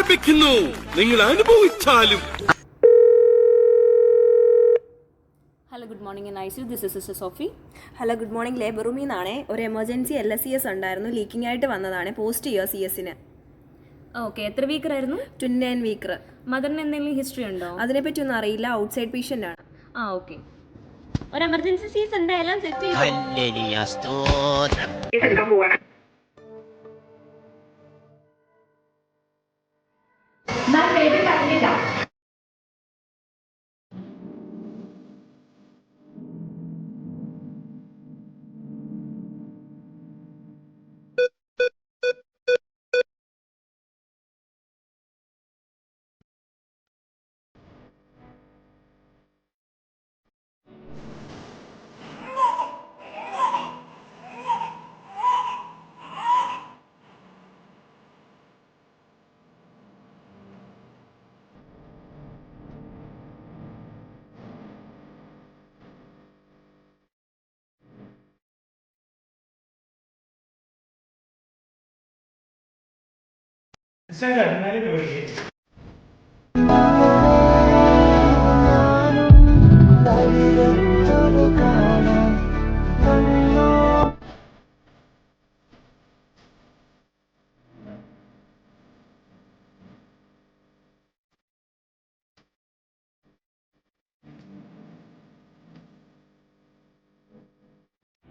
ആരംഭിക്കുന്നു. നിങ്ങൾ അനുഭവിച്ചാലും. Hello good morning nice. This is sister Sophie. Hello good morning. Labour റൂമിൽ നിന്നാണേ. ഒരു എമർജൻസി LSCS ഉണ്ടായിരുന്നു, ലീക്കിംഗ് ആയിട്ട് വന്നതാണ്. പോസ്റ്റ് ചെയ്യുക CS-ന്. ഓക്കെ, എത്ര വീക്കർ ആയിരുന്നു? 29 വീക്കർ. മദറിന് എന്തെങ്കിലും ഹിസ്റ്ററി ഉണ്ടോ? അതിനെപ്പറ്റി ഒന്നും അറിയില്ല, ഔട്ട്സൈഡ് പേഷ്യൻ്റ് ആണ്. ഓക്കെ. ഒരു എമർജൻസി സീസ് ഉണ്ട്, എല്ലാം സെറ്റ് ചെയ്തു.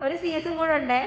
ഒരു CS കൂടെ ഉണ്ടേ.